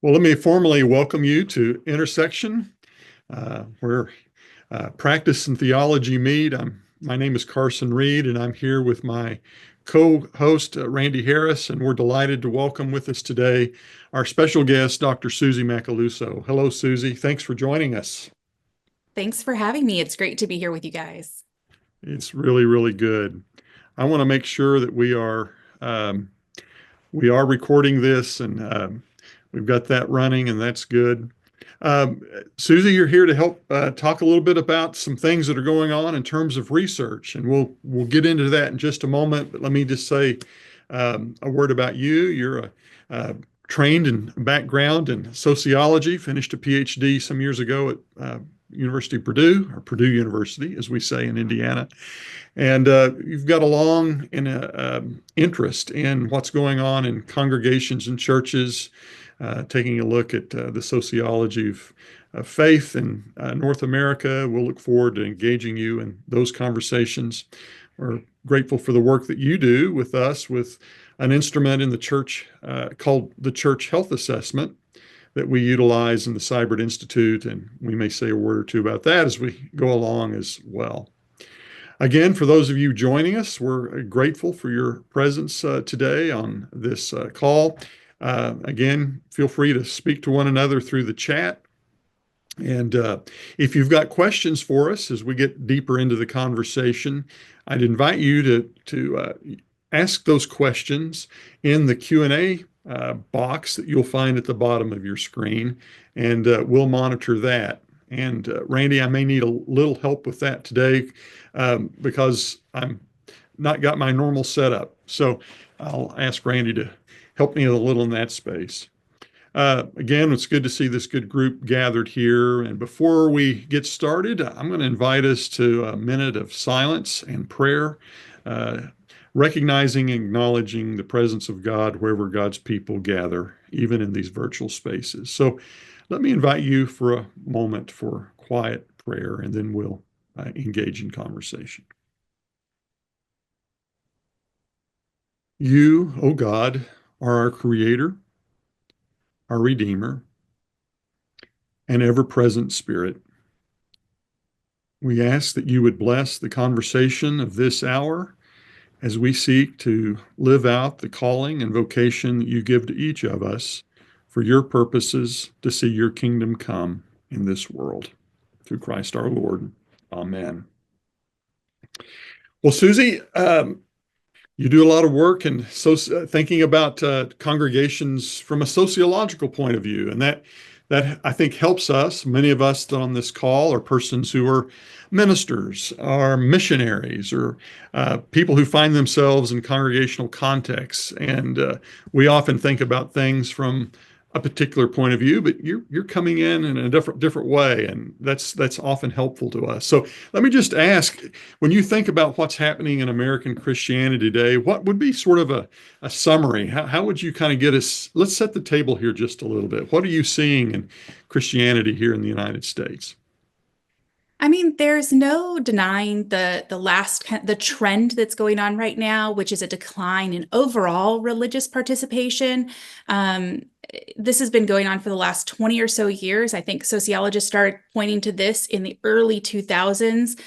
Well, let me formally welcome you to Intersection, where practice and theology meet. My name is Carson Reed, and I'm here with my co-host, Randy Harris, and we're delighted to welcome with us today our special guest, Dr. Suzie Macaluso. Hello, Suzie. Thanks for joining us. Thanks for having me. It's great to be here with you guys. It's really, really good. I want to make sure that we are recording this, and we've got that running, and that's good. Um, Suzie, you're here to help talk a little bit about some things that are going on in terms of research, and we'll get into that in just a moment. But let me just say a word about you. You're a trained in background in sociology, finished a PhD some years ago at University of Purdue, or Purdue University, as we say in Indiana. And you've got a long interest in what's going on in congregations and churches, taking a look at the sociology of faith in North America. We'll look forward to engaging you in those conversations. We're grateful for the work that you do with us with an instrument in the church called the Church Health Assessment that we utilize in the Siburt Institute. And we may say a word or two about that as we go along as well. Again, for those of you joining us, we're grateful for your presence today on this call. Again, feel free to speak to one another through the chat. And if you've got questions for us as we get deeper into the conversation, I'd invite you to ask those questions in the Q&A box that you'll find at the bottom of your screen, and we'll monitor that. And Randy, I may need a little help with that today because I'm not got my normal setup. So I'll ask Randy to help me a little in that space. Again, it's good to see this good group gathered here. And before we get started, I'm going to invite us to a minute of silence and prayer, recognizing and acknowledging the presence of God wherever God's people gather, even in these virtual spaces. So let me invite you for a moment for quiet prayer, and then we'll engage in conversation. You, O God, are our Creator, our Redeemer, and ever-present Spirit. We ask that you would bless the conversation of this hour as we seek to live out the calling and vocation that you give to each of us for your purposes to see your kingdom come in this world. Through Christ our Lord. Amen. Well, Suzie, you do a lot of work and thinking about congregations from a sociological point of view, and that I think helps us. Many of us on this call are persons who are ministers, are missionaries, or people who find themselves in congregational contexts, and we often think about things from a particular point of view, but you're coming in a different way, and that's often helpful to us. So let me just ask, when you think about what's happening in American Christianity today, what would be sort of a summary? How would you kind of get us? Let's set the table here just a little bit. What are you seeing in Christianity here in the United States? I mean, there's no denying the trend that's going on right now, which is a decline in overall religious participation. Um, this has been going on for the last 20 or so years. I think sociologists started pointing to this in the early 2000s,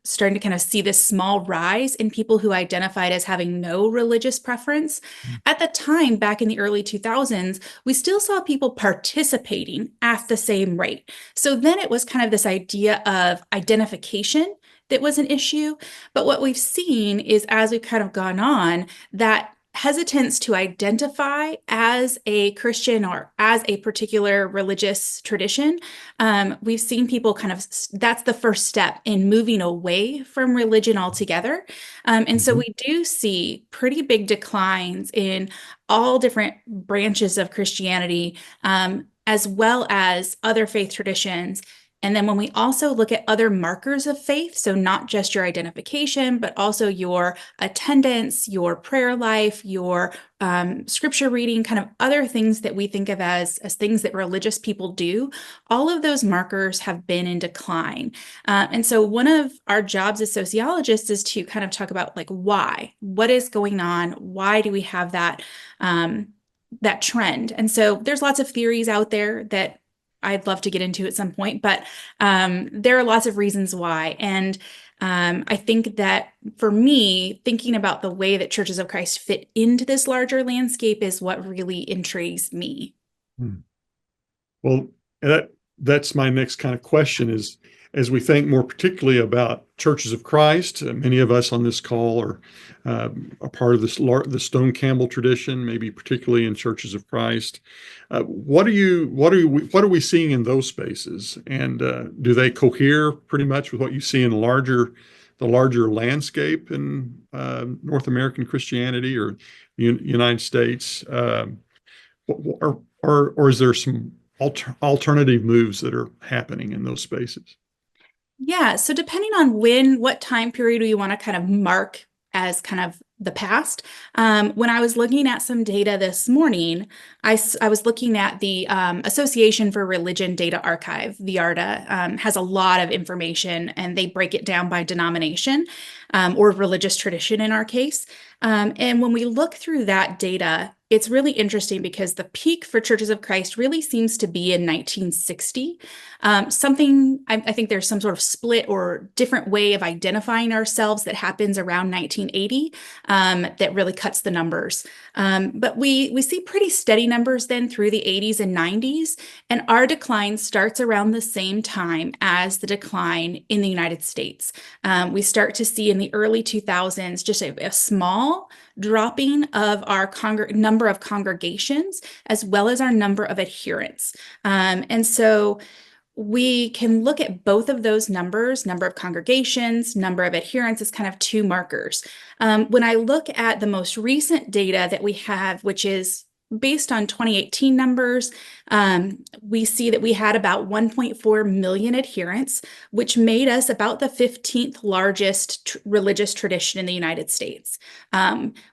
starting to kind of see this small rise in people who identified as having no religious preference. At the time, back in the early 2000s, we still saw people participating at the same rate. So then it was kind of this idea of identification that was an issue. But what we've seen is as we've kind of gone on, that hesitance to identify as a Christian or as a particular religious tradition, we've seen people kind of, that's the first step in moving away from religion altogether. And so Mhm. we do see pretty big declines in all different branches of Christianity, as well as other faith traditions. And then when we also look at other markers of faith, so not just your identification, but also your attendance, your prayer life, your scripture reading, kind of other things that we think of as things that religious people do, all of those markers have been in decline. And so one of our jobs as sociologists is to kind of talk about like why, what is going on? Why do we have that? that trend. And so there's lots of theories out there that I'd love to get into at some point, but there are lots of reasons why. And I think that for me, thinking about the way that Churches of Christ fit into this larger landscape is what really intrigues me. Hmm. Well, that's my next kind of question is, as we think more particularly about Churches of Christ, many of us on this call are a part of the Stone Campbell tradition, maybe particularly in Churches of Christ. What are we seeing in those spaces, and do they cohere pretty much with what you see in the larger landscape in North American Christianity or United States? Or is there some alternative moves that are happening in those spaces? Yeah, so depending on what time period we want to kind of mark as kind of the past, when I was looking at some data this morning, I was looking at the Association for Religion Data Archive, the ARDA, has a lot of information, and they break it down by denomination or religious tradition in our case. And when we look through that data, it's really interesting because the peak for Churches of Christ really seems to be in 1960. I think there's some sort of split or different way of identifying ourselves that happens around 1980 that really cuts the numbers. But we see pretty steady numbers then through the 80s and 90s, and our decline starts around the same time as the decline in the United States. We start to see in the early 2000s just a small dropping of our number of congregations as well as our number of adherents. And so we can look at both of those numbers, number of congregations, number of adherents, as kind of two markers. When I look at the most recent data that we have, which is based on 2018 numbers, we see that we had about 1.4 million adherents, which made us about the 15th largest religious tradition in the United States.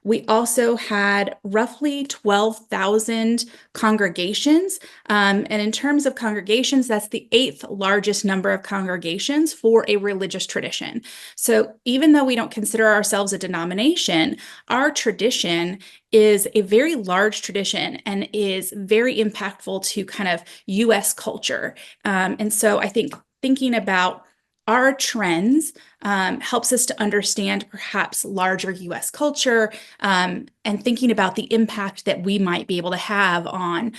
We also had roughly 12,000 congregations. And in terms of congregations, that's the 8th largest number of congregations for a religious tradition. So even though we don't consider ourselves a denomination, our tradition is a very large tradition and is very impactful to kind of US culture. And so I think thinking about our trends helps us to understand perhaps larger US culture and thinking about the impact that we might be able to have on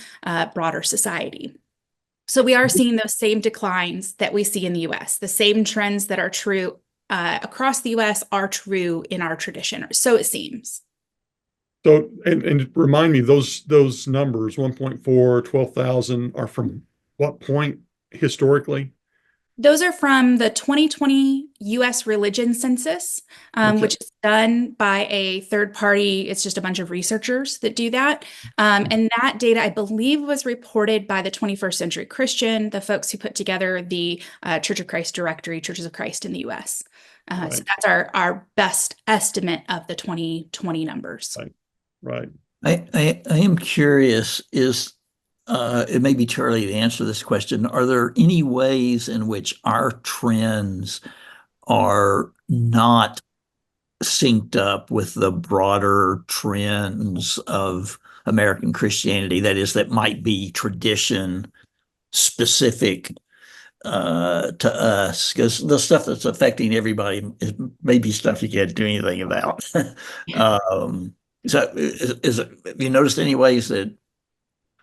broader society. So we are seeing those same declines that we see in the US. The same trends that are true across the US are true in our tradition, or so it seems. So, and remind me, those numbers, 1.4, 12,000, are from what point historically? Those are from the 2020 US religion census, Okay. which is done by a third party. It's just a bunch of researchers that do that. And that data, I believe, was reported by the 21st Century Christian, the folks who put together the Church of Christ directory, Churches of Christ in the US. Right. So that's our best estimate of the 2020 numbers. Right. I am curious, it may be too early to answer this question. Are there any ways in which our trends are not synced up with the broader trends of American Christianity? That is, that might be tradition specific to us, because the stuff that's affecting everybody is maybe stuff you can't do anything about. So have you noticed any ways that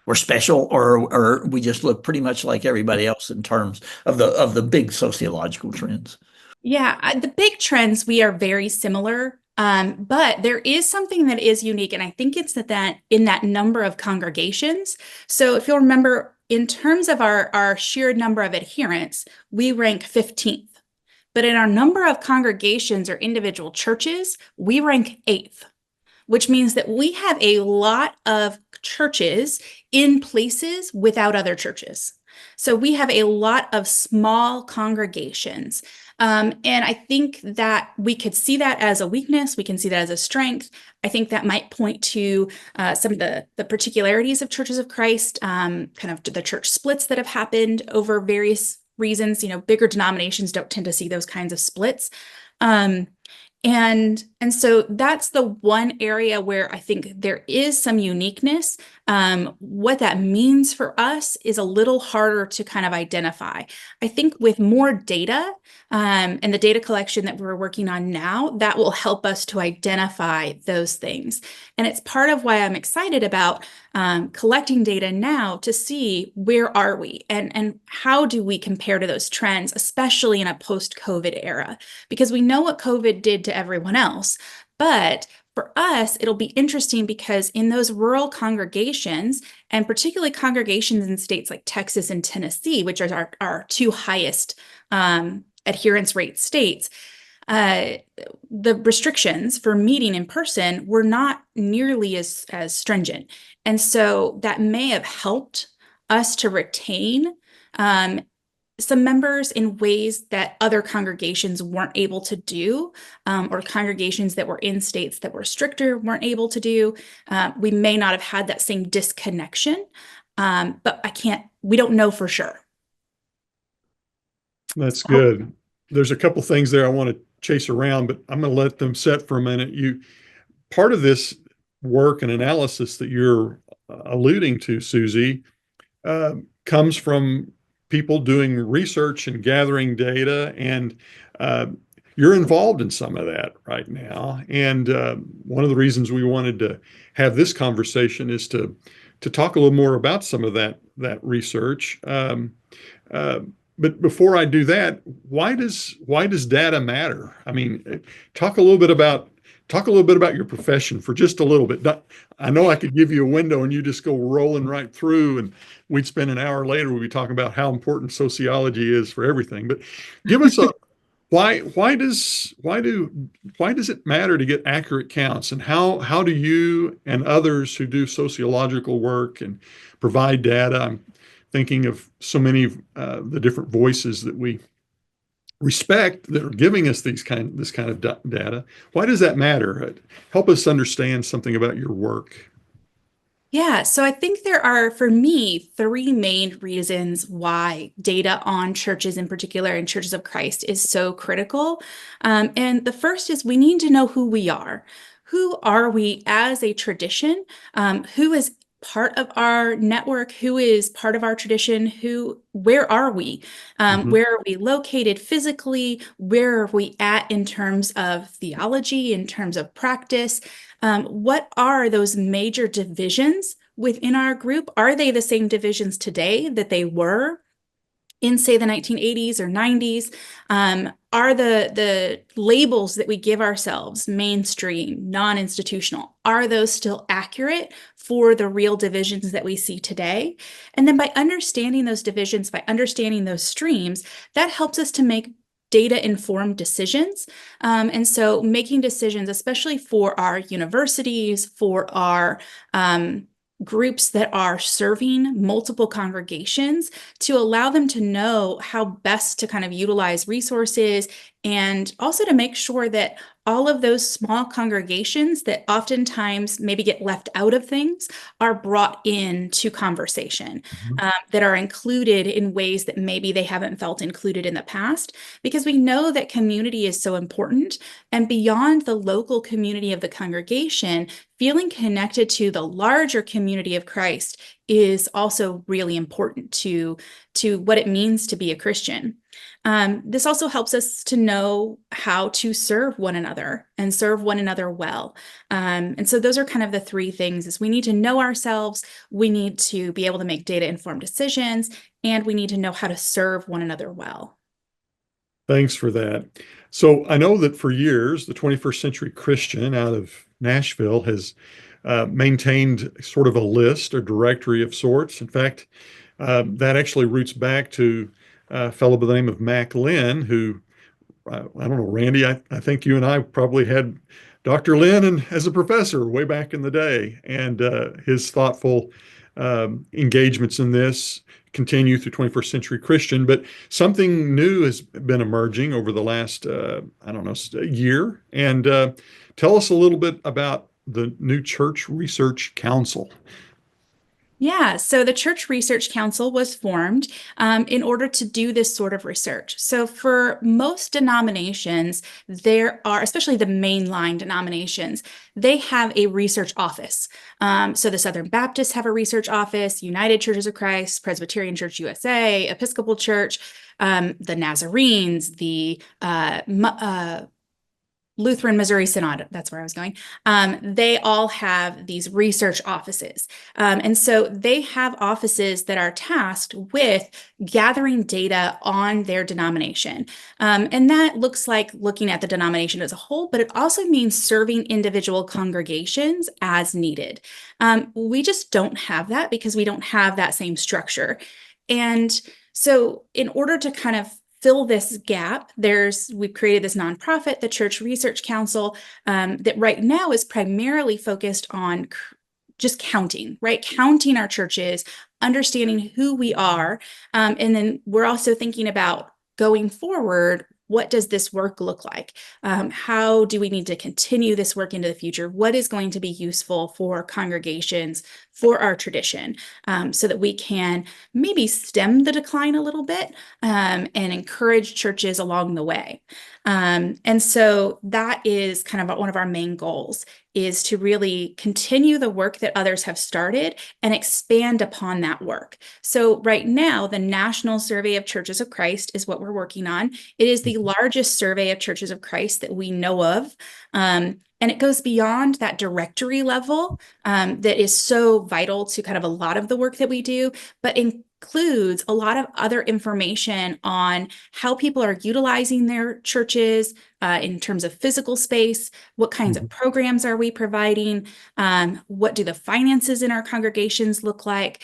we're special, or we just look pretty much like everybody else in terms of the big sociological trends? Yeah, the big trends, we are very similar, but there is something that is unique, and I think it's that in that number of congregations. So if you'll remember, in terms of our sheer number of adherents, we rank 15th. But in our number of congregations or individual churches, we rank 8th, which means that we have a lot of churches in places without other churches. So we have a lot of small congregations. And I think that we could see that as a weakness. We can see that as a strength. I think that might point to some of the particularities of Churches of Christ, kind of the church splits that have happened over various reasons. You know, bigger denominations don't tend to see those kinds of splits. And And so that's the one area where I think there is some uniqueness. What that means for us is a little harder to kind of identify. I think with more data and the data collection that we're working on now, that will help us to identify those things. And it's part of why I'm excited about collecting data now to see where are we and how do we compare to those trends, especially in a post-COVID era, because we know what COVID did to everyone else. But for us, it'll be interesting because in those rural congregations, and particularly congregations in states like Texas and Tennessee, which are our two highest adherence rate states, the restrictions for meeting in person were not nearly as stringent. And so that may have helped us to retain some members in ways that other congregations weren't able to do, or congregations that were in states that were stricter weren't able to do. We may not have had that same disconnection, but we don't know for sure. That's good. There's a couple things there I want to chase around, but I'm going to let them set for a minute. Part of this work and analysis that you're alluding to, Suzie, comes from people doing research and gathering data, and you're involved in some of that right now. And one of the reasons we wanted to have this conversation is to talk a little more about some of that research. But before I do that, why does data matter? I mean, talk a little bit about your profession for just a little bit. I know I could give you a window and you just go rolling right through, and we'd spend an hour later, we'd be talking about how important sociology is for everything. But give us a why does it matter to get accurate counts, and how do you and others who do sociological work and provide data? I'm thinking of so many of the different voices that we respect that are giving us this kind of data. Why does that matter? Help us understand something about your work. Yeah, so I think there are, for me, three main reasons why data on churches in particular and churches of Christ is so critical. And the first is we need to know who we are. Who are we as a tradition? Who is part of our network? Who is part of our tradition? Where are we? Where are we located physically? Where are we at in terms of theology, in terms of practice? What are those major divisions within our group? Are they the same divisions today that they were in, say, the 1980s or 90s? Are the labels that we give ourselves, mainstream, non-institutional, are those still accurate for the real divisions that we see today? And then by understanding those divisions, by understanding those streams, that helps us to make data-informed decisions. And so making decisions, especially for our universities, for our groups that are serving multiple congregations, to allow them to know how best to kind of utilize resources, and also to make sure that all of those small congregations that oftentimes maybe get left out of things are brought into conversation, that are included in ways that maybe they haven't felt included in the past, because we know that community is so important. And beyond the local community of the congregation, feeling connected to the larger community of Christ is also really important to what it means to be a Christian. This also helps us to know how to serve one another and serve one another well. And so those are kind of the three things: is we need to know ourselves, we need to be able to make data-informed decisions, and we need to know how to serve one another well. Thanks for that. So I know that for years, the 21st Century Christian out of Nashville has maintained sort of a list or directory of sorts. In fact, that actually roots back to a fellow by the name of Mac Lynn, who, I don't know, Randy, I think you and I probably had Dr. Lynn as a professor way back in the day, and his thoughtful engagements in this continue through 21st Century Christian. But something new has been emerging over the last, I don't know, year. And tell us a little bit about the new Church Research Council. Yeah, so the Church Research Council was formed in order to do this sort of research. So for most denominations, there are, especially the mainline denominations, they have a research office. So the Southern Baptists have a research office, United Churches of Christ, Presbyterian Church USA, Episcopal Church, the Nazarenes, the Lutheran Missouri Synod, that's where I was going. They all have these research offices. And so they have offices that are tasked with gathering data on their denomination. And that looks like looking at the denomination as a whole, but it also means serving individual congregations as needed. We just don't have that because we don't have that same structure. And so in order to kind of fill this gap, we've created this nonprofit, the Church Research Council, that right now is primarily focused on just counting, right? Counting our churches, understanding who we are. And then we're also thinking about going forward, what does this work look like? How do we need to continue this work into the future? What is going to be useful for congregations, for our tradition, so that we can maybe stem the decline a little bit and encourage churches along the way. And so that is kind of one of our main goals, is to really continue the work that others have started and expand upon that work. So right now, the National Survey of Churches of Christ is what we're working on. It is the largest survey of Churches of Christ that we know of. And it goes beyond that directory level that is so vital to kind of a lot of the work that we do, but includes a lot of other information on how people are utilizing their churches in terms of physical space, what kinds of programs are we providing, what do the finances in our congregations look like,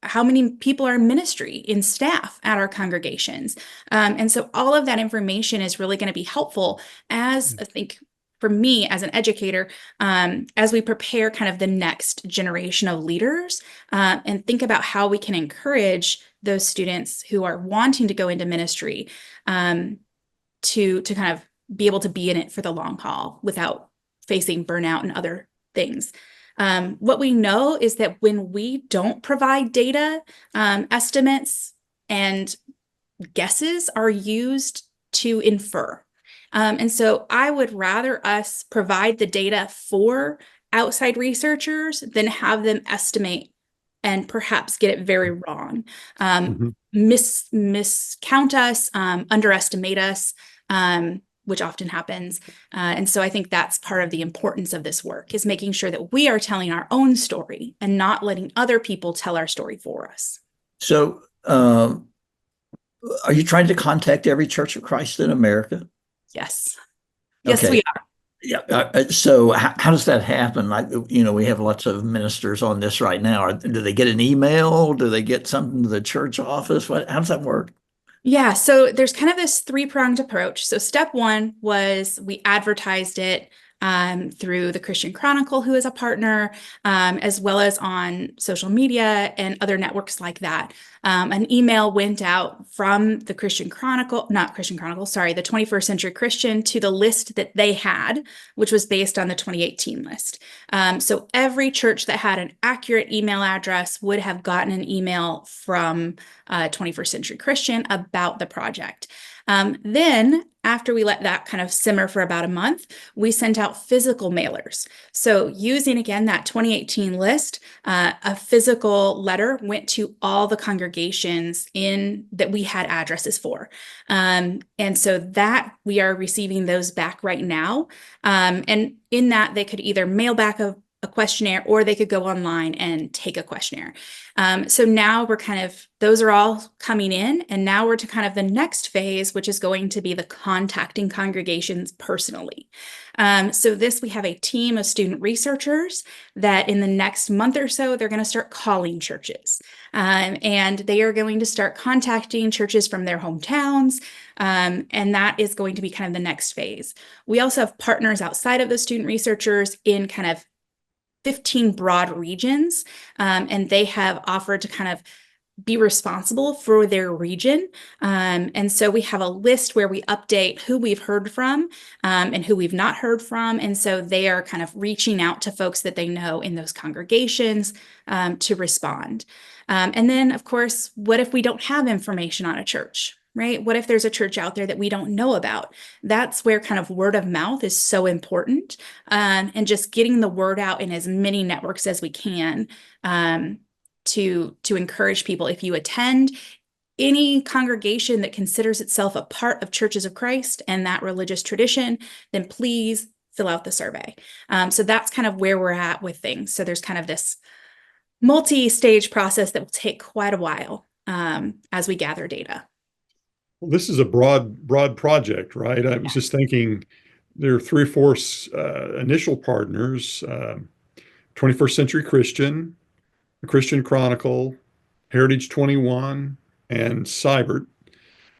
how many people are in ministry, in staff at our congregations. And so all of that information is really going to be helpful as, I think, for me as an educator, as we prepare kind of the next generation of leaders and think about how we can encourage those students who are wanting to go into ministry to kind of be able to be in it for the long haul without facing burnout and other things. What we know is that when we don't provide data, estimates and guesses are used to infer. And so I would rather us provide the data for outside researchers than have them estimate and perhaps get it very wrong, miscount us, underestimate us, which often happens. And so I think that's part of the importance of this work, is making sure that we are telling our own story and not letting other people tell our story for us. So, are you trying to contact every Church of Christ in America? Yes. Yes, Okay. we are. Yeah. So how does that happen? Like, we have lots of ministers on this right now. Do they get an email? Do they get something to the church office? How does that work? Yeah, so there's kind of this three-pronged approach. So step one was we advertised it through the Christian Chronicle, who is a partner, as well as on social media and other networks like that. An email went out from the Christian Chronicle, not Christian Chronicle, sorry, the 21st Century Christian, to the list that they had, which was based on the 2018 list. So every church that had an accurate email address would have gotten an email from 21st Century Christian about the project. Then, after we let that kind of simmer for about a month, we sent out physical mailers. So using, again, that 2018 list, a physical letter went to all the congregations that we had addresses for. And so that we are receiving those back right now. And in that, they could either mail back a questionnaire, or they could go online and take a questionnaire. So now those are all coming in, and now we're to kind of the next phase, which is going to be the contacting congregations personally. So we have a team of student researchers that in the next month or so, they're going to start calling churches. And they are going to start contacting churches from their hometowns. And that is going to be kind of the next phase. We also have partners outside of the student researchers in kind of 15 broad regions, and they have offered to kind of be responsible for their region. And so we have a list where we update who we've heard from and who we've not heard from. And so they are kind of reaching out to folks that they know in those congregations to respond. And then, of course, what if we don't have information on a church? Right? What if there's a church out there that we don't know about? That's where kind of word of mouth is so important, and just getting the word out in as many networks as we can to encourage people. If you attend any congregation that considers itself a part of Churches of Christ and that religious tradition, then please fill out the survey. So that's kind of where we're at with things. So there's kind of this multi-stage process that will take quite a while as we gather data. Well, this is a broad project, right? I was just thinking there are 3 or 4 initial partners, 21st Century Christian, the Christian Chronicle, Heritage 21, and Siburt.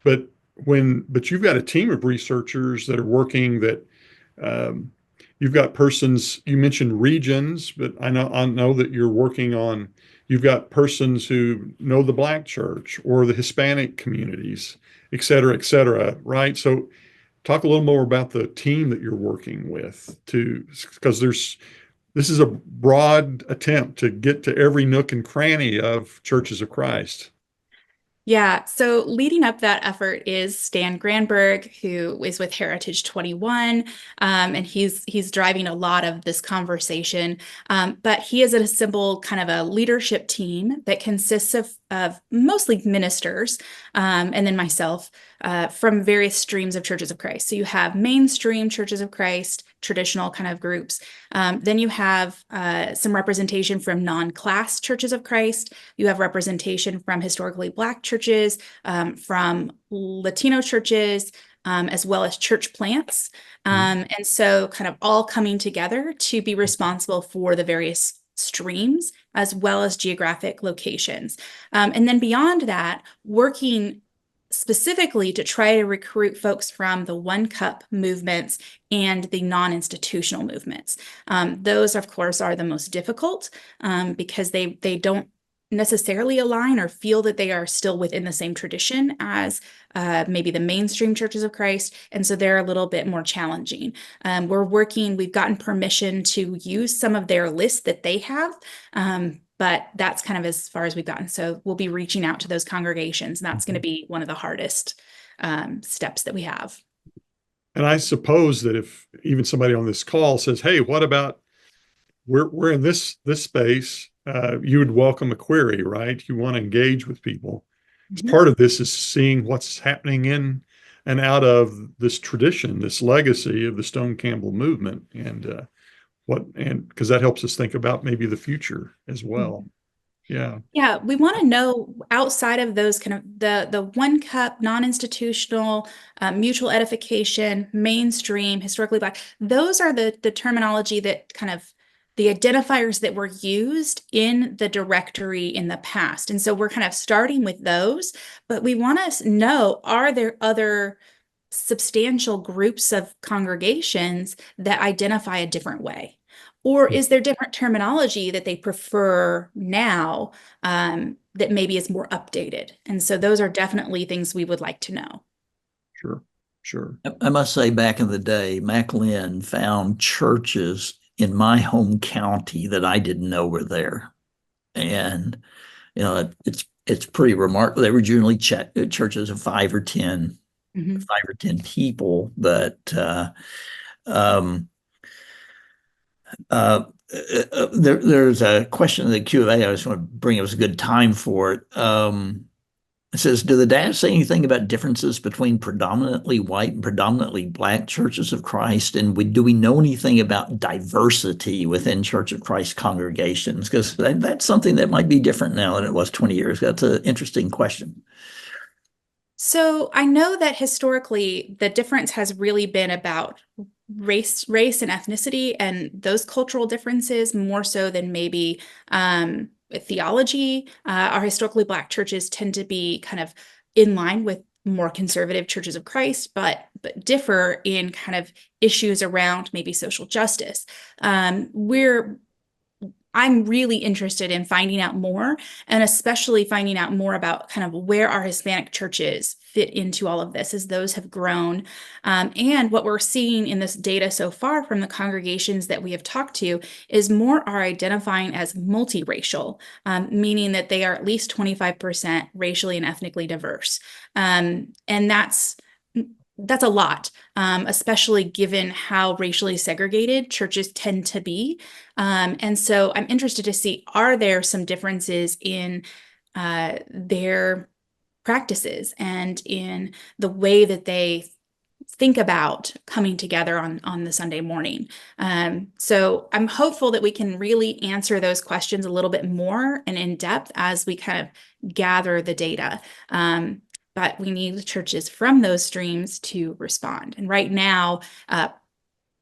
But you've got a team of researchers that are working that you've got persons, you mentioned regions, but I know that you've got persons who know the Black church or the Hispanic communities, et cetera, right? So talk a little more about the team that you're working with because this is a broad attempt to get to every nook and cranny of Churches of Christ. Yeah, so leading up that effort is Stan Granberg, who is with Heritage 21, and he's driving a lot of this conversation. But he has assembled kind of a leadership team that consists of mostly ministers, and then myself, from various streams of Churches of Christ. So you have mainstream Churches of Christ, traditional kind of groups. Then you have some representation from non-class Churches of Christ. You have representation from historically Black churches, from Latino churches, as well as church plants. And so kind of all coming together to be responsible for the various streams as well as geographic locations. And then beyond that, working specifically to try to recruit folks from the One Cup movements and the non-institutional movements. Those, of course, are the most difficult because they don't necessarily align or feel that they are still within the same tradition as maybe the mainstream Churches of Christ. And so they're a little bit more challenging. We've gotten permission to use some of their lists that they have, but that's kind of as far as we've gotten. So we'll be reaching out to those congregations, and that's going to be one of the hardest steps that we have. And I suppose that if even somebody on this call says, "Hey, what about we're in this space," you would welcome a query, right? You want to engage with people. Part of this is seeing what's happening in and out of this tradition, this legacy of the Stone Campbell movement, and because that helps us think about maybe the future as well. Yeah. Yeah, we want to know outside of those kind of the One Cup, non-institutional, mutual edification, mainstream, historically Black. Those are the terminology that kind of the identifiers that were used in the directory in the past. And so we're kind of starting with those, but we want to know, are there other substantial groups of congregations that identify a different way? Or is there different terminology that they prefer now that maybe is more updated? And so those are definitely things we would like to know. Sure. I must say, back in the day, Abilene found churches in my home county that I didn't know were there. And, it's pretty remarkable. They were generally churches of 5 or 10 people, but there's a question in the Q&A. I just want to bring, it was a good time for it. It says, do the data say anything about differences between predominantly white and predominantly Black Churches of Christ? And do we know anything about diversity within Church of Christ congregations? Because that's something that might be different now than it was 20 years ago. That's an interesting question. So I know that historically the difference has really been about race and ethnicity and those cultural differences more so than maybe theology. Our historically Black churches tend to be kind of in line with more conservative Churches of Christ, but differ in kind of issues around maybe social justice. I'm really interested in finding out more, and especially finding out more about kind of where our Hispanic churches fit into all of this as those have grown. And what we're seeing in this data so far from the congregations that we have talked to is more are identifying as multiracial, meaning that they are at least 25% racially and ethnically diverse. And that's a lot, especially given how racially segregated churches tend to be. And so I'm interested to see, are there some differences in their practices and in the way that they think about coming together on the Sunday morning. So I'm hopeful that we can really answer those questions a little bit more and in depth as we kind of gather the data. But we need churches from those streams to respond. And right now,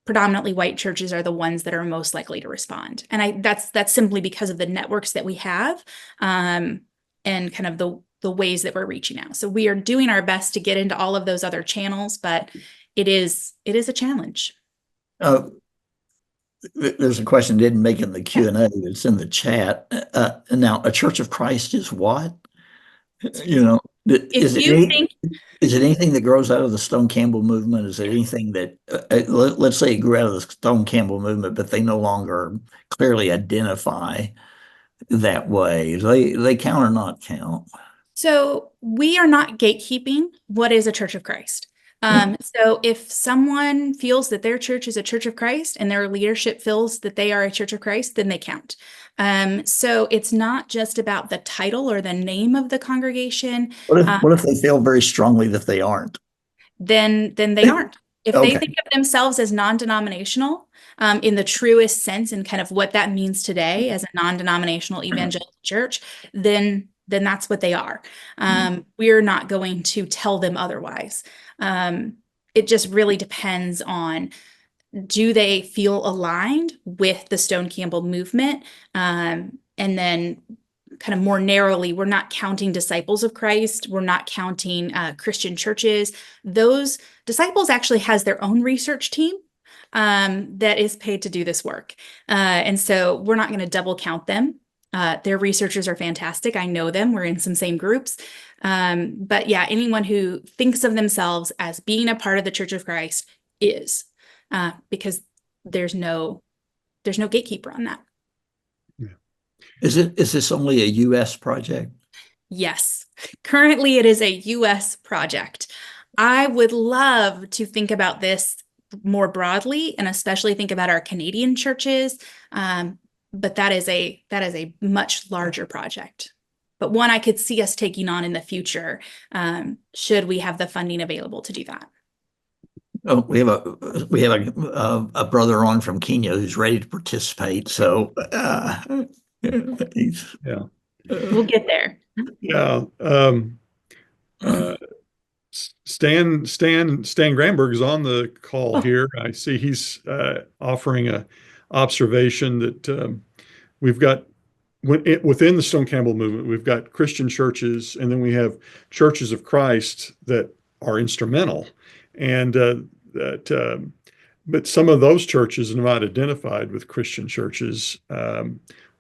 predominantly white churches are the ones that are most likely to respond. And that's simply because of the networks that we have, and kind of the ways that we're reaching out. So we are doing our best to get into all of those other channels, but it is a challenge. There's a question didn't make it in the Q&A. It's in the chat. Now, a Church of Christ is what? You know, is it anything that grows out of the Stone Campbell movement? Is it anything that, let's say it grew out of the Stone Campbell movement, but they no longer clearly identify that way? Do they count or not count? So we are not gatekeeping what is a Church of Christ. So if someone feels that their church is a Church of Christ and their leadership feels that they are a Church of Christ, then they count. So it's not just about the title or the name of the congregation. What if they feel very strongly that they aren't? Then they aren't. If Okay. they think of themselves as non-denominational, in the truest sense and kind of what that means today as a non-denominational evangelical church, then that's what they are. We're not going to tell them otherwise. It just really depends on, do they feel aligned with the Stone Campbell movement? And then kind of more narrowly, we're not counting disciples of Christ. We're not counting Christian churches. Those disciples actually has their own research team that is paid to do this work. And so we're not going to double count them. Their researchers are fantastic. I know them. We're in some same groups. But yeah, anyone who thinks of themselves as being a part of the Church of Christ is, because there's no gatekeeper on that. Yeah. Is this only a U.S. project? Yes. Currently, it is a U.S. project. I would love to think about this more broadly and especially think about our Canadian churches. But that is a much larger project, but one I could see us taking on in the future, should we have the funding available to do that. Oh, we have a brother on from Kenya who's ready to participate. So Yeah. We'll get there. Yeah. Stan Granberg is on the call here. I see he's offering a observation that we've got within the Stone Campbell movement, we've got Christian churches, and then we have churches of Christ that are instrumental, and but some of those churches are not identified with Christian churches,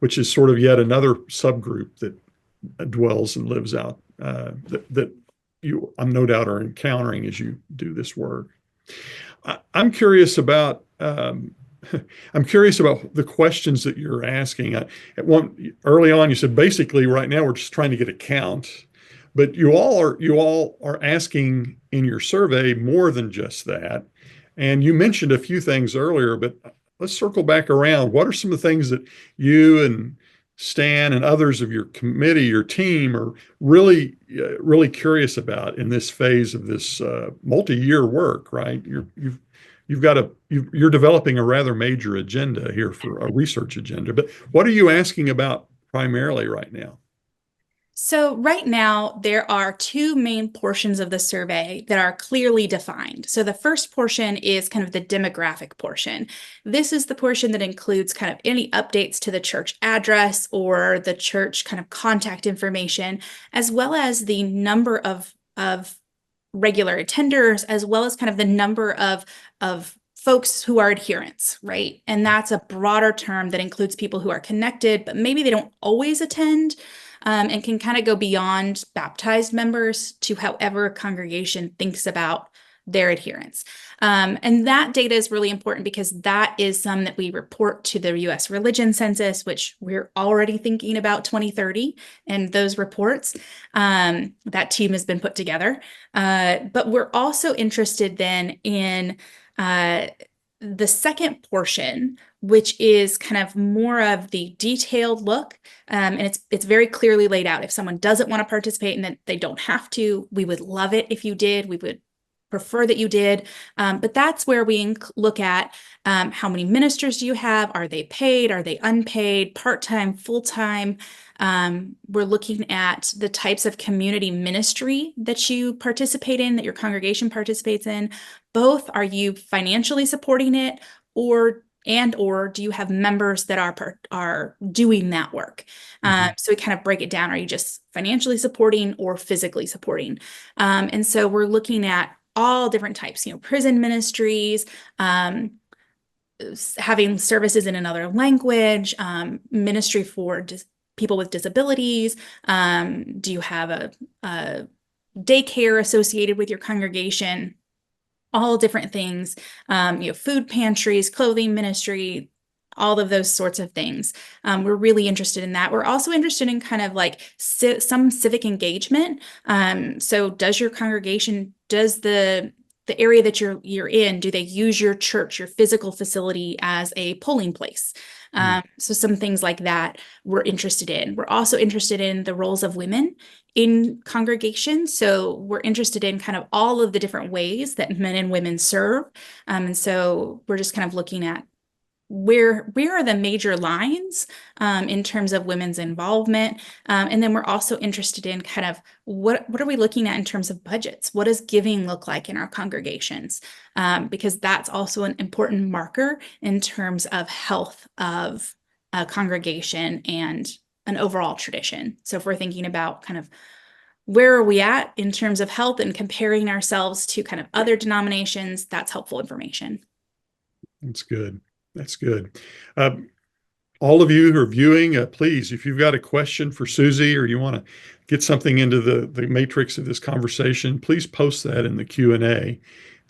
which is sort of yet another subgroup that dwells and lives out, that you, I'm no doubt, are encountering as you do this work. I'm curious about the questions that you're asking. Early on, you said basically right now we're just trying to get a count, but you all are asking in your survey more than just that. And you mentioned a few things earlier, but let's circle back around. What are some of the things that you and Stan and others of your committee, your team, are really curious about in this phase of this multi-year work? Right, you're developing a rather major agenda here, for a research agenda. But what are you asking about primarily right now? So right now, there are two main portions of the survey that are clearly defined. So the first portion is kind of the demographic portion. This is the portion that includes kind of any updates to the church address or the church kind of contact information, as well as the number of regular attenders, as well as kind of the number of folks who are adherents, right? And that's a broader term that includes people who are connected, but maybe they don't always attend, and can kind of go beyond baptized members to however a congregation thinks about their adherence. And that data is really important because that is some that we report to the US Religion Census, which we're already thinking about 2030 and those reports. That team has been put together. But we're also interested then in the second portion, which is kind of more of the detailed look. And it's very clearly laid out. If someone doesn't want to participate and that they don't have to, we would love it if you did. We would prefer that you did. But that's where we look at how many ministers do you have? Are they paid? Are they unpaid? Part-time, full-time? We're looking at the types of community ministry that you participate in, that your congregation participates in. Both, are you financially supporting it, or do you have members that are doing that work? So we kind of break it down. Are you just financially supporting or physically supporting? And so we're looking at all different types, prison ministries, having services in another language, ministry for people with disabilities. Do you have a daycare associated with your congregation? All different things, food pantries, clothing ministry, all of those sorts of things. We're really interested in that. We're also interested in kind of like some civic engagement. So does your congregation, does the area that you're in, do they use your church, your physical facility, as a polling place? So some things like that we're interested in. We're also interested in the roles of women in congregations. So we're interested in kind of all of the different ways that men and women serve. And so we're just kind of looking at where are the major lines in terms of women's involvement. And then we're also interested in kind of what are we looking at in terms of budgets? What does giving look like in our congregations? Because that's also an important marker in terms of health of a congregation and an overall tradition. So if we're thinking about kind of where are we at in terms of health and comparing ourselves to kind of other denominations, that's helpful information. That's good. That's good. All of you who are viewing, please, if you've got a question for Suzie or you want to get something into the matrix of this conversation, please post that in the Q&A.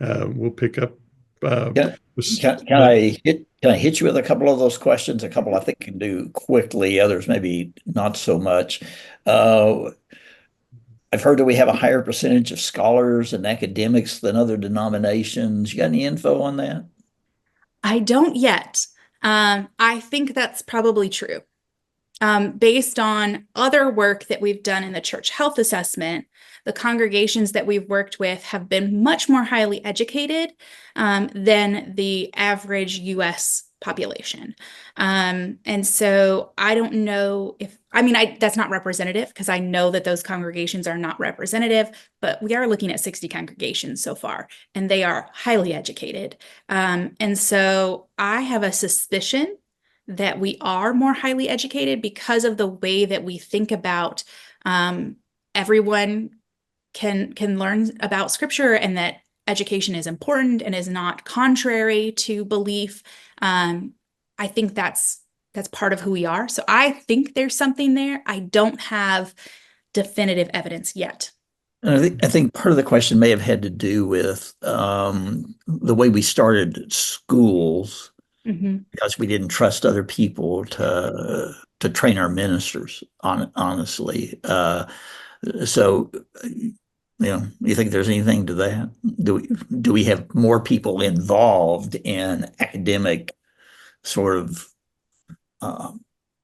We'll pick up. Can I hit you with a couple of those questions? A couple I think can do quickly, others maybe not so much. I've heard that we have a higher percentage of scholars and academics than other denominations. You got any info on that? I don't yet. I think that's probably true. Based on other work that we've done in the church health assessment, the congregations that we've worked with have been much more highly educated than the average US population. And so I don't know that's not representative, because I know that those congregations are not representative, but we are looking at 60 congregations so far, and they are highly educated. And so I have a suspicion that we are more highly educated because of the way that we think about everyone can learn about scripture, and that education is important and is not contrary to belief. I think that's part of who we are. So I think there's something there. I don't have definitive evidence yet. And I think part of the question may have had to do with the way we started schools, because we didn't trust other people to train our ministers, honestly. So, you think there's anything to that? Do we have more people involved in academic sort of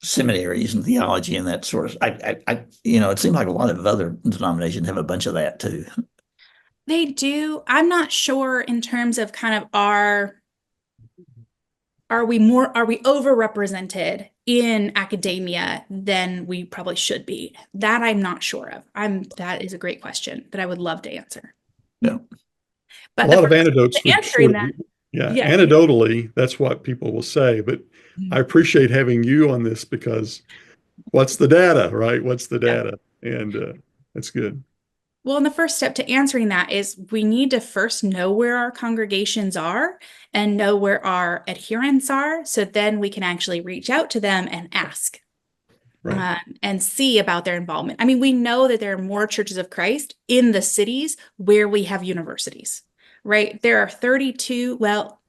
seminaries and theology and that sort of? It seems like a lot of other denominations have a bunch of that too. They do. I'm not sure in terms of kind of are we overrepresented in academia than we probably should be? That I'm not sure of. That is a great question that I would love to answer. Yeah. But a lot of anecdotes answering that. Anecdotally, that's what people will say. But I appreciate having you on this, because what's the data, right? What's the data? And that's good. Well, and the first step to answering that is we need to first know where our congregations are and know where our adherents are. So then we can actually reach out to them and ask Right. and see about their involvement. I mean, we know that there are more churches of Christ in the cities where we have universities, right? There are 32, well,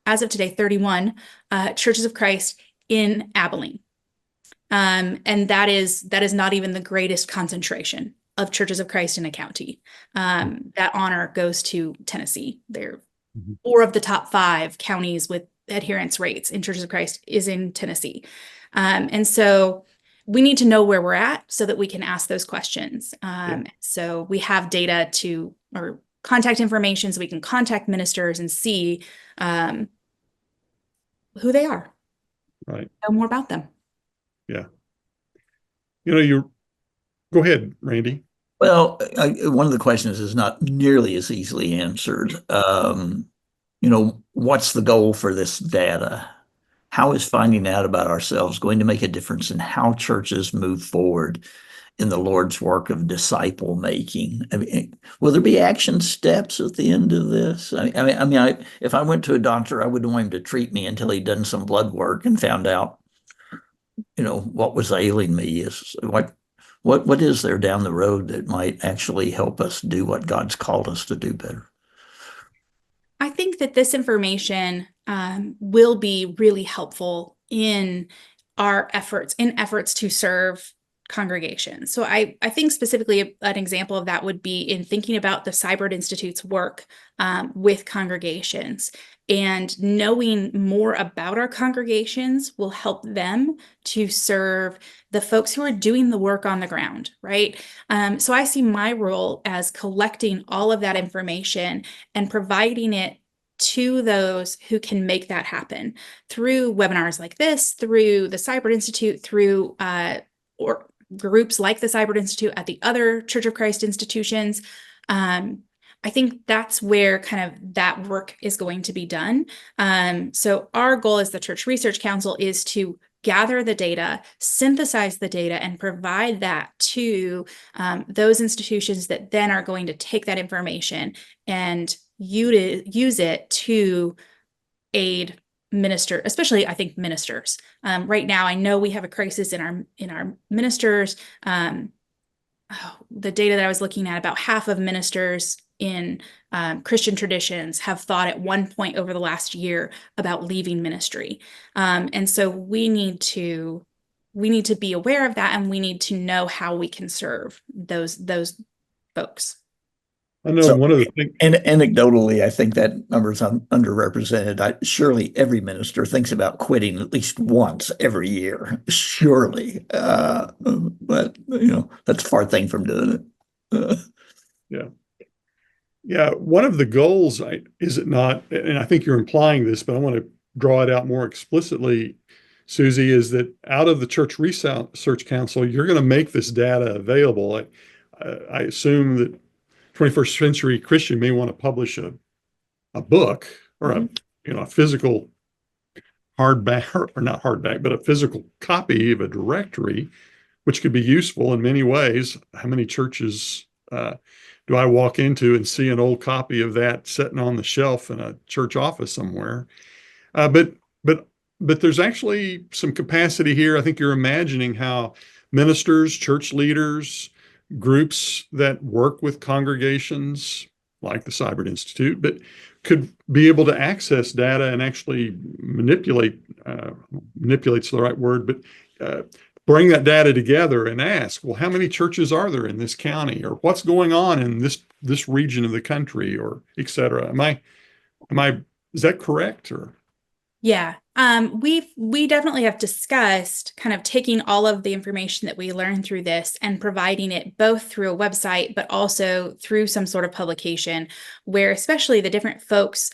as of today, 31 churches of Christ in Abilene. And that is not even the greatest concentration of churches of Christ in a county. That honor goes to Tennessee. They're Mhm. 4 of the top 5 counties with adherence rates in churches of Christ is in Tennessee. And so we need to know where we're at so that we can ask those questions. Yeah. So we have data or contact information so we can contact ministers and see who they are, Right. know more about them. Yeah. You go ahead, Randy. Well, one of the questions is not nearly as easily answered. What's the goal for this data? How is finding out about ourselves going to make a difference in how churches move forward in the Lord's work of disciple making? I mean, will there be action steps at the end of this? If I went to a doctor, I wouldn't want him to treat me until he'd done some blood work and found out, what was ailing me. Is what is there down the road that might actually help us do what God's called us to do better? I think that this information will be really helpful in our efforts to serve congregations. So I think specifically an example of that would be in thinking about the Siburt Institute's work with congregations. And knowing more about our congregations will help them to serve the folks who are doing the work on the ground, right? So I see my role as collecting all of that information and providing it to those who can make that happen through webinars like this, through the Siburt Institute, through or groups like the Siburt Institute at the other Church of Christ institutions. I think that's where kind of that work is going to be done. So our goal as the Church Research Council is to gather the data, synthesize the data, and provide that to those institutions that then are going to take that information and use it to aid minister, especially I think ministers. Right now, I know we have a crisis in our ministers. The data that I was looking at, about half of ministers in Christian traditions have thought at one point over the last year about leaving ministry. And so we need to be aware of that, and we need to know how we can serve those folks. I know So, one of the things. and anecdotally, I think that number is underrepresented. Surely every minister thinks about quitting at least once every year. Surely, but that's a far thing from doing it. Yeah. Yeah. One of the goals, is it not, and I think you're implying this, but I want to draw it out more explicitly, Suzie, is that out of the Church Research Council, you're going to make this data available. I assume that 21st Century Christian may want to publish a book or a physical hardback, or not hardback, but a physical copy of a directory, which could be useful in many ways. How many churches do I walk into and see an old copy of that sitting on the shelf in a church office somewhere? But there's actually some capacity here. I think you're imagining how ministers, church leaders, groups that work with congregations like the Siburt Institute, but could be able to access data and actually manipulate's the right word, but bring that data together and ask, well, how many churches are there in this county, or what's going on in this region of the country, or et cetera? Is that correct? Or Yeah, we definitely have discussed kind of taking all of the information that we learned through this and providing it both through a website, but also through some sort of publication where especially the different folks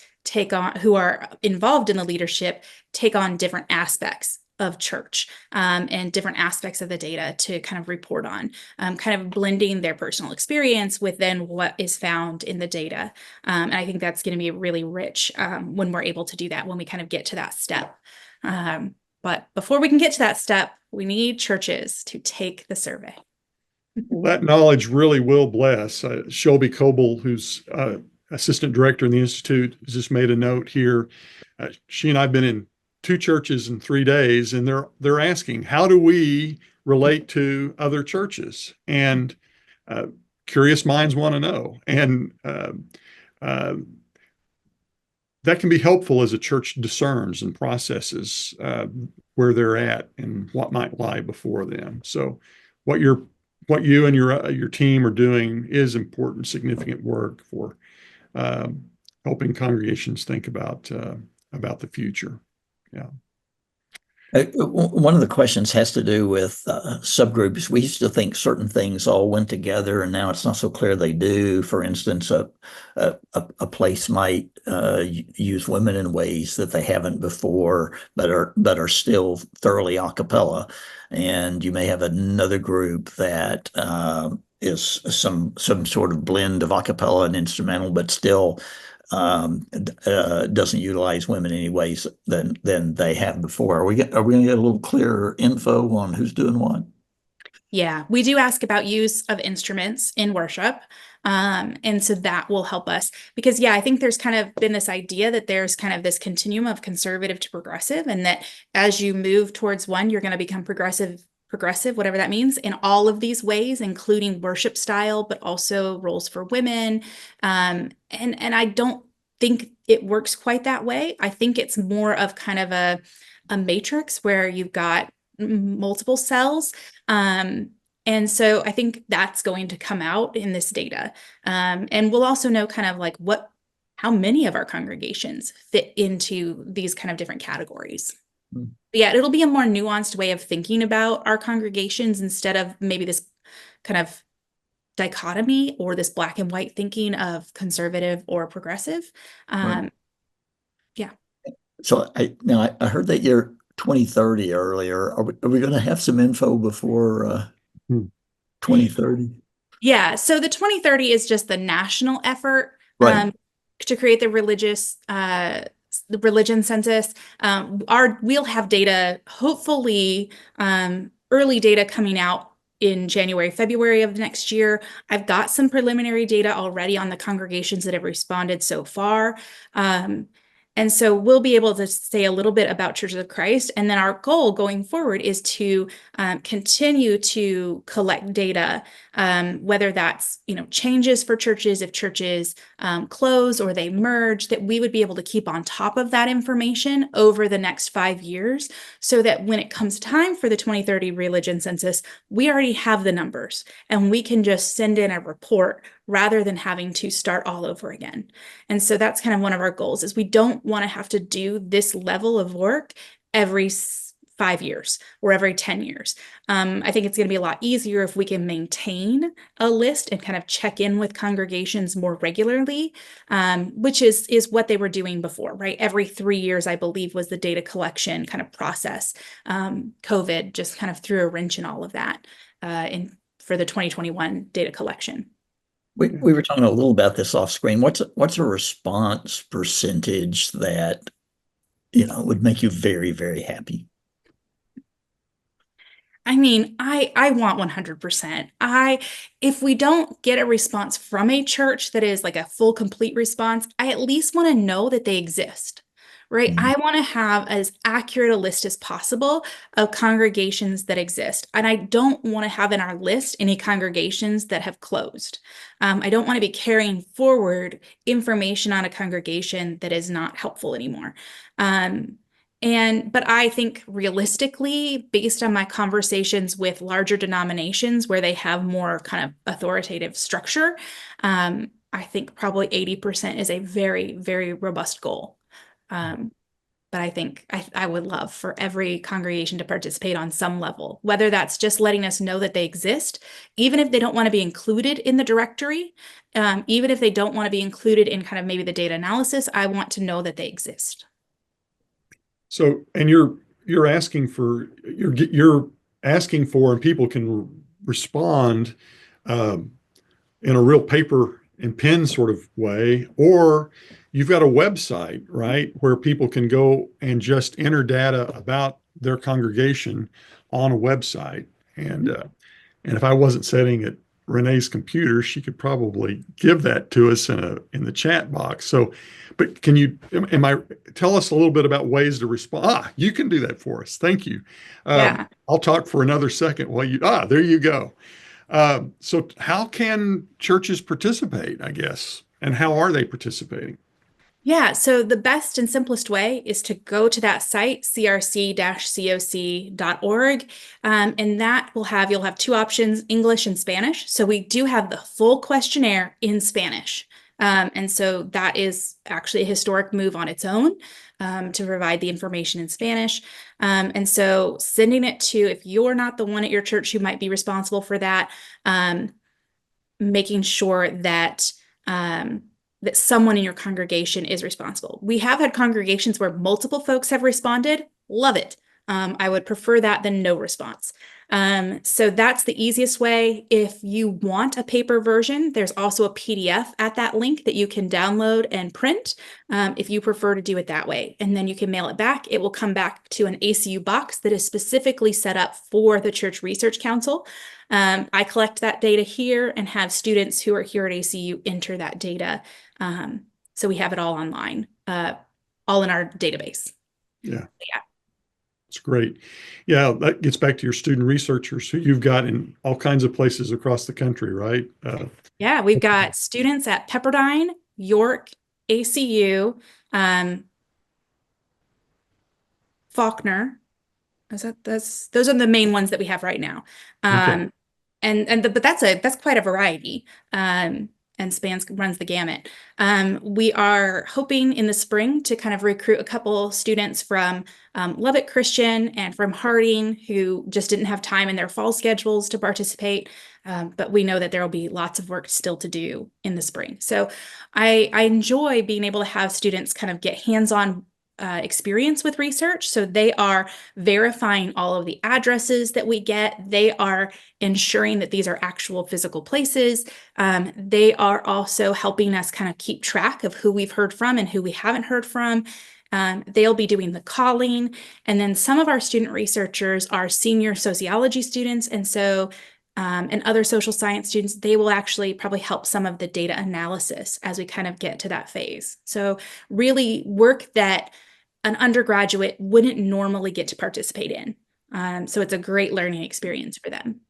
who are involved in the leadership take on different aspects of church and different aspects of the data to kind of report on, kind of blending their personal experience with then what is found in the data. And I think that's going to be really rich when we're able to do that, when we kind of get to that step. But before we can get to that step, we need churches to take the survey. Well, that knowledge really will bless. Shelby Coble, who's assistant director in the Institute, has just made a note here. She and I have been in 2 churches in 3 days, and they're asking, how do we relate to other churches? And curious minds want to know. And uh, that can be helpful as a church discerns and processes where they're at and what might lie before them. So, what you and your team are doing is important, significant work for helping congregations think about the future. Yeah. One of the questions has to do with subgroups. We used to think certain things all went together, and now it's not so clear they do. For instance, a place might use women in ways that they haven't before, but are still thoroughly a cappella. And you may have another group that is some sort of blend of a cappella and instrumental, but still doesn't utilize women any ways than they have before. Are we going to get a little clearer info on who's doing what? Yeah, we do ask about use of instruments in worship. And so that will help us because, yeah, I think there's kind of been this idea that there's kind of this continuum of conservative to progressive, and that as you move towards one, you're going to become progressive, whatever that means, in all of these ways, including worship style, but also roles for women. And I don't think it works quite that way. I think it's more of kind of a matrix where you've got multiple cells. And so I think that's going to come out in this data. And we'll also know kind of like how many of our congregations fit into these kind of different categories. Mm. Yeah, it'll be a more nuanced way of thinking about our congregations instead of maybe this kind of dichotomy or this black and white thinking of conservative or progressive. Right. Yeah. So I heard that you're 2030 earlier. Are we going to have some info before 2030? Yeah. So the 2030 is just the national effort Right. To create the religion census. We'll have data, hopefully early data coming out in January, February of next year. I've got some preliminary data already on the congregations that have responded so far. And so we'll be able to say a little bit about Churches of Christ. And then our goal going forward is to continue to collect data, whether that's, changes for churches, if churches close or they merge, that we would be able to keep on top of that information over the next 5 years, so that when it comes time for the 2030 religion census, we already have the numbers and we can just send in a report rather than having to start all over again. And so that's kind of one of our goals, is we don't want to have to do this level of work every 5 years or every 10 years. I think it's going to be a lot easier if we can maintain a list and kind of check in with congregations more regularly, which is what they were doing before, right? Every 3 years, I believe, was the data collection kind of process. COVID just kind of threw a wrench in all of that for the 2021 data collection. We were talking a little about this off screen. What's a response percentage that would make you very, very happy? I mean, I want 100%. If we don't get a response from a church that is like a full, complete response, I at least want to know that they exist, right? Mm-hmm. I want to have as accurate a list as possible of congregations that exist. And I don't want to have in our list any congregations that have closed. I don't want to be carrying forward information on a congregation that is not helpful anymore. But I think realistically, based on my conversations with larger denominations where they have more kind of authoritative structure, I think probably 80% is a very, very robust goal. But I think I would love for every congregation to participate on some level, whether that's just letting us know that they exist, even if they don't want to be included in the directory, even if they don't want to be included in kind of maybe the data analysis, I want to know that they exist. So, and you're asking for, and people can respond in a real paper and pen sort of way, or you've got a website, right, where people can go and just enter data about their congregation on a website. And And if I wasn't sitting at Renee's computer, she could probably give that to us in the chat box. So, but can you, am I, tell us a little bit about ways to respond? You can do that for us. Thank you. Yeah. I'll talk for another second while there you go. So how can churches participate, I guess, and how are they participating? Yeah, so the best and simplest way is to go to that site, crc-coc.org, and that you'll have two options, English and Spanish. So we do have the full questionnaire in Spanish. And so that is actually a historic move on its own, to provide the information in Spanish. And so sending it to, if you're not the one at your church who might be responsible for that, making sure that that someone in your congregation is responsible. We have had congregations where multiple folks have responded. Love it. I would prefer that than no response. So that's the easiest way. If you want a paper version, there's also a PDF at that link that you can download and print, if you prefer to do it that way. And then you can mail it back. It will come back to an ACU box that is specifically set up for the Church Research Council. I collect that data here and have students who are here at ACU enter that data. So we have it all online, all in our database. Yeah. Yeah. It's great. Yeah, that gets back to your student researchers who you've got in all kinds of places across the country, right? Yeah, we've got students at Pepperdine, York, ACU, Faulkner. Those are the main ones that we have right now. Okay. But that's quite a variety. And runs the gamut. We are hoping in the spring to kind of recruit a couple students from Lubbock Christian and from Harding who just didn't have time in their fall schedules to participate. But we know that there will be lots of work still to do in the spring. So I enjoy being able to have students kind of get hands-on experience with research. So they are verifying all of the addresses that we get. They are ensuring that these are actual physical places. They are also helping us kind of keep track of who we've heard from and who we haven't heard from. They'll be doing the calling. And then some of our student researchers are senior sociology students. And so and other social science students, they will actually probably help some of the data analysis as we kind of get to that phase. So really work that an undergraduate wouldn't normally get to participate in. So it's a great learning experience for them.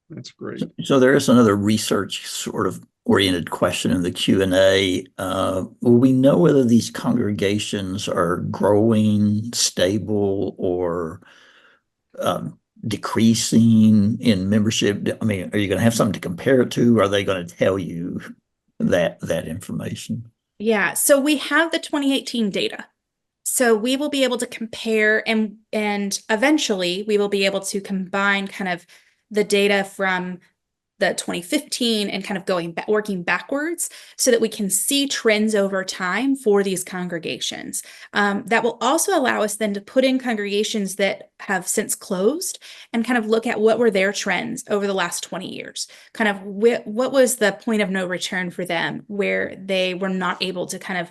That's great. So there is another research sort of oriented question in the Q&A. Will we know whether these congregations are growing, stable, or decreasing in membership? I mean, are you going to have something to compare it to? Or are they going to tell you that information? Yeah, so we have the 2018 data. So we will be able to compare and eventually we will be able to combine kind of the data from the 2015 and kind of working backwards so that we can see trends over time for these congregations. That will also allow us then to put in congregations that have since closed and kind of look at what were their trends over the last 20 years. Kind of what was the point of no return for them where they were not able to kind of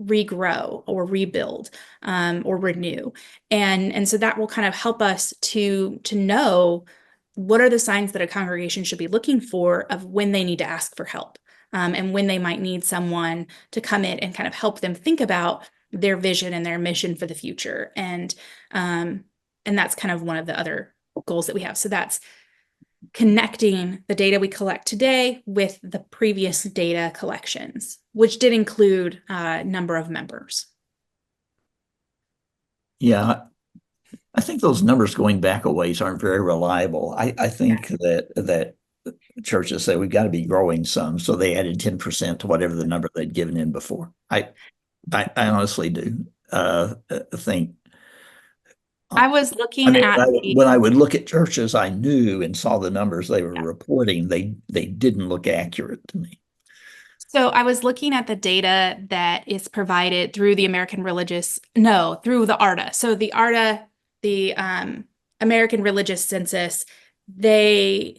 regrow or rebuild or renew. And so that will kind of help us to know what are the signs that a congregation should be looking for of when they need to ask for help, and when they might need someone to come in and kind of help them think about their vision and their mission for the future. And that's kind of one of the other goals that we have. So that's connecting the data we collect today with the previous data collections, which did include a number of members. Yeah, I think those numbers going back a ways aren't very reliable. I think that churches say we've got to be growing some, so they added 10% to whatever the number they'd given in before. I honestly do think. I was looking at when I would look at churches I knew and saw the numbers they were reporting, they didn't look accurate to me. So I was looking at the data that is provided through the through the ARDA. So the ARDA, the American Religious Census, they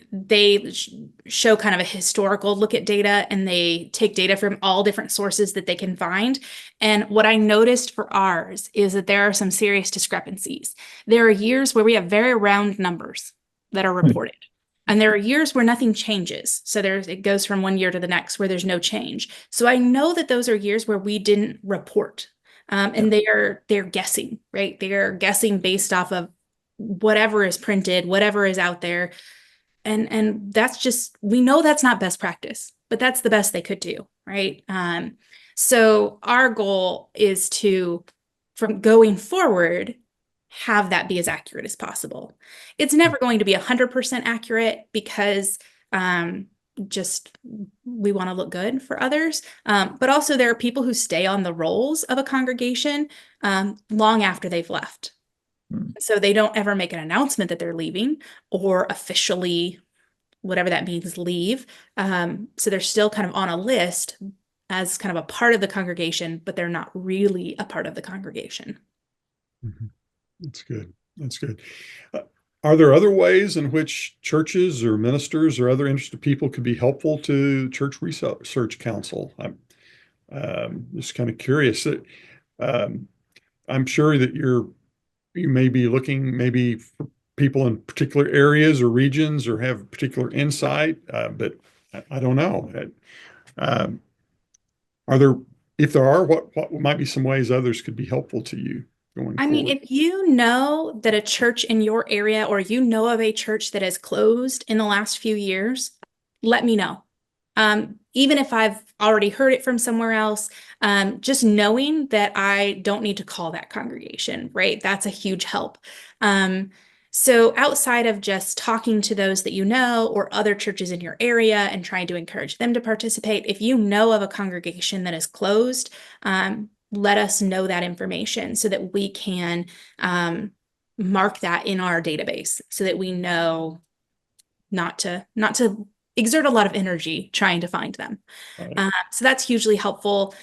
show kind of a historical look at data, and they take data from all different sources that they can find. And what I noticed for ours is that there are some serious discrepancies. There are years where we have very round numbers that are reported. And there are years where nothing changes. So it goes from one year to the next where there's no change. So I know that those are years where we didn't report. And they're guessing, right? They're guessing based off of whatever is printed, whatever is out there. And that's just, we know that's not best practice, but that's the best they could do, right? So our goal is to, from going forward, have that be as accurate as possible. It's never going to be 100% accurate because just we want to look good for others. But also there are people who stay on the rolls of a congregation long after they've left. So they don't ever make an announcement that they're leaving or officially, whatever that means, leave. So they're still kind of on a list as kind of a part of the congregation, but they're not really a part of the congregation. Mm-hmm. That's good. That's good. Are there other ways in which churches or ministers or other interested people could be helpful to Church Research Council? I'm just kind of curious. I'm sure that you may be looking maybe for people in particular areas or regions or have particular insight, but I don't know. If there are, what might be some ways others could be helpful to you going I mean, forward? if you know that a church in your area or you know of a church that has closed in the last few years, let me know. Even if I've already heard it from somewhere else, just knowing that I don't need to call that congregation, right? That's a huge help. So outside of just talking to those that you know or other churches in your area and trying to encourage them to participate, if you know of a congregation that is closed, let us know that information so that we can mark that in our database so that we know not to exert a lot of energy trying to find them. Right. So that's hugely helpful.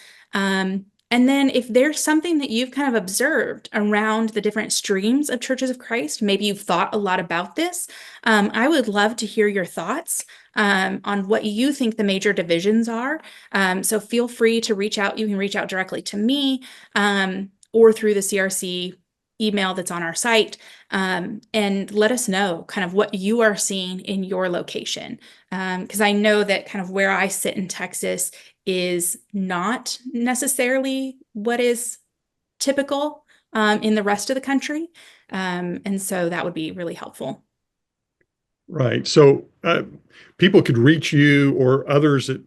And then if there's something that you've kind of observed around the different streams of Churches of Christ, maybe you've thought a lot about this, I would love to hear your thoughts on what you think the major divisions are. So feel free to reach out. You can reach out directly to me or through the CRC email that's on our site, and let us know kind of what you are seeing in your location. Because I know that kind of where I sit in Texas is not necessarily what is typical in the rest of the country. And so that would be really helpful. Right. So people could reach you or others at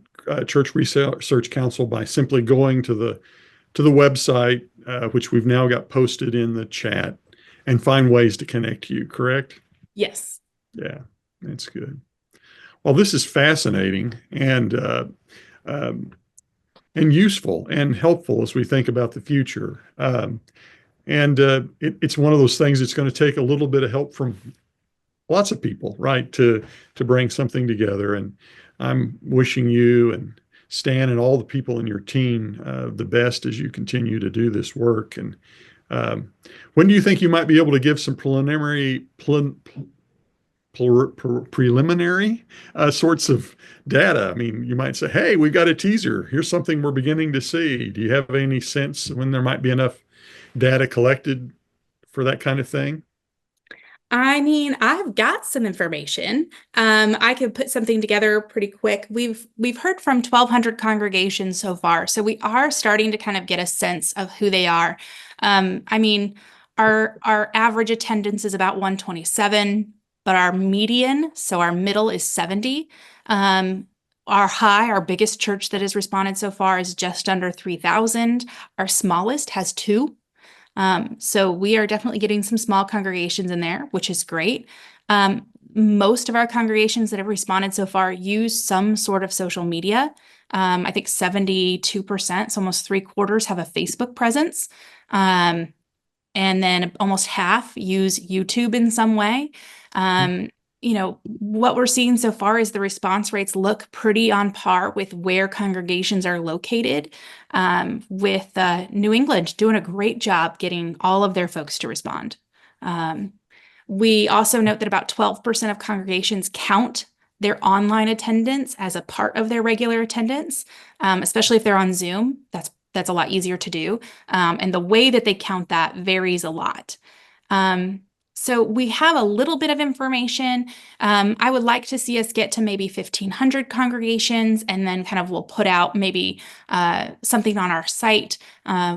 Church Research Council by simply going to the website, which we've now got posted in the chat, and find ways to connect to you, correct? Yes. Yeah, that's good. Well, this is fascinating and useful and helpful as we think about the future. It's one of those things that's going to take a little bit of help from lots of people, right, to bring something together. And I'm wishing you and Stan and all the people in your team the best as you continue to do this work. And when do you think you might be able to give some preliminary sorts of data? I mean, you might say, hey, we've got a teaser. Here's something we're beginning to see. Do you have any sense when there might be enough data collected for that kind of thing? I mean, I've got some information. I could put something together pretty quick. We've heard from 1,200 congregations so far, so we are starting to kind of get a sense of who they are. I mean, our average attendance is about 127, but our median, so our middle, is 70. Our high, our biggest church that has responded so far, is just under 3,000. Our smallest has 2. So we are definitely getting some small congregations in there, which is great. Most of our congregations that have responded so far use some sort of social media. I think 72%, so almost 3/4, have a Facebook presence. And then almost half use YouTube in some way. What we're seeing so far is the response rates look pretty on par with where congregations are located, with New England doing a great job getting all of their folks to respond. We also note that about 12% of congregations count their online attendance as a part of their regular attendance, especially if they're on Zoom. That's a lot easier to do. And the way that they count that varies a lot. So we have a little bit of information. I would like to see us get to maybe 1,500 congregations, and then kind of we'll put out maybe something on our site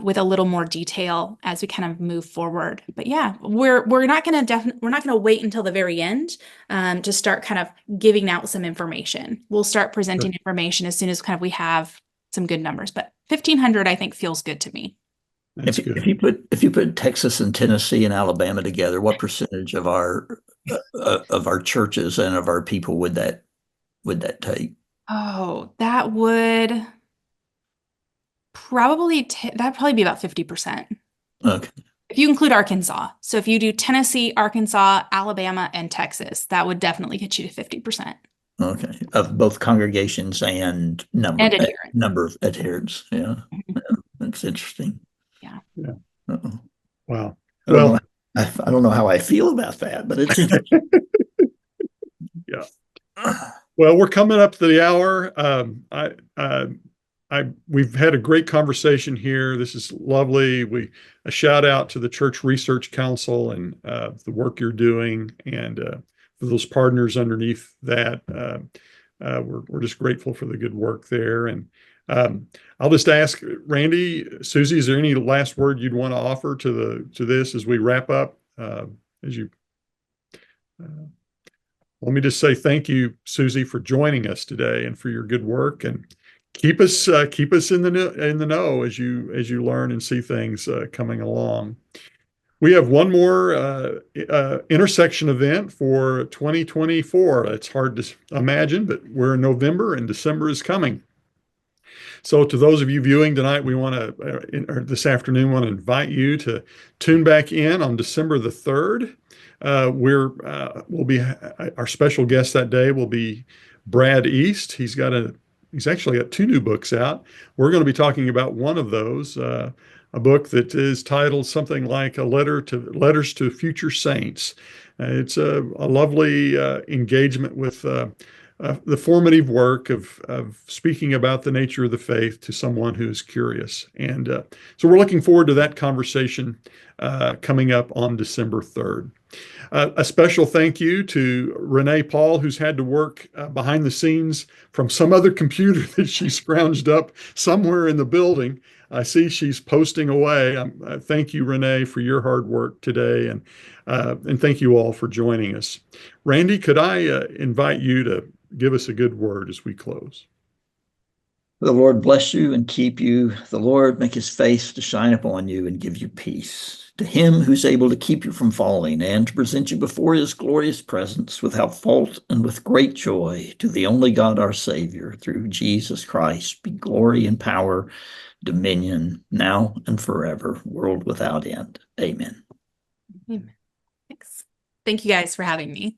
with a little more detail as we kind of move forward. But yeah, we're not going to wait until the very end to start kind of giving out some information. We'll start presenting information as soon as kind of we have some good numbers. But 1,500, I think, feels good to me. That's good. If you put Texas and Tennessee and Alabama together, what percentage of our churches and of our people would that take? Oh, that would probably that'd probably be about 50%. Okay. If you include Arkansas. So if you do Tennessee, Arkansas, Alabama, and Texas, that would definitely get you to 50%. Okay. Of both congregations and number of adherents. Yeah. Mhm. Yeah. That's interesting. Yeah. Yeah. Uh-oh. Wow. I don't know how I feel about that, but it's yeah. Well, we're coming up to the hour. We've had a great conversation here. This is lovely. A shout out to the Church Research Council and the work you're doing, and for those partners underneath that. We're just grateful for the good work there. And I'll just ask Randy, Suzie, is there any last word you'd want to offer to this as we wrap up? Let me just say thank you, Suzie, for joining us today and for your good work, and keep us in the know as you learn and see things coming along. We have one more intersection event for 2024. It's hard to imagine, but we're in November and December is coming. So to those of you viewing tonight, we want to, or this afternoon, want to invite you to tune back in on December the 3rd. We'll be, our special guest that day will be Brad East. He's actually got 2 new books out. We're going to be talking about one of those, a book that is titled something like Letters to Future Saints. It's a lovely engagement with the formative work of speaking about the nature of the faith to someone who is curious. And so we're looking forward to that conversation coming up on December 3rd. A special thank you to Renee Paul, who's had to work behind the scenes from some other computer that she scrounged up somewhere in the building. I see she's posting away. Thank you, Renee, for your hard work today, and thank you all for joining us. Randy, could I invite you to give us a good word as we close? The Lord bless you and keep you. The Lord make his face to shine upon you and give you peace. To him who's able to keep you from falling and to present you before his glorious presence without fault and with great joy, to the only God our Savior, through Jesus Christ, be glory and power, dominion, now and forever, world without end. Amen. Amen. Thanks. Thank you guys for having me.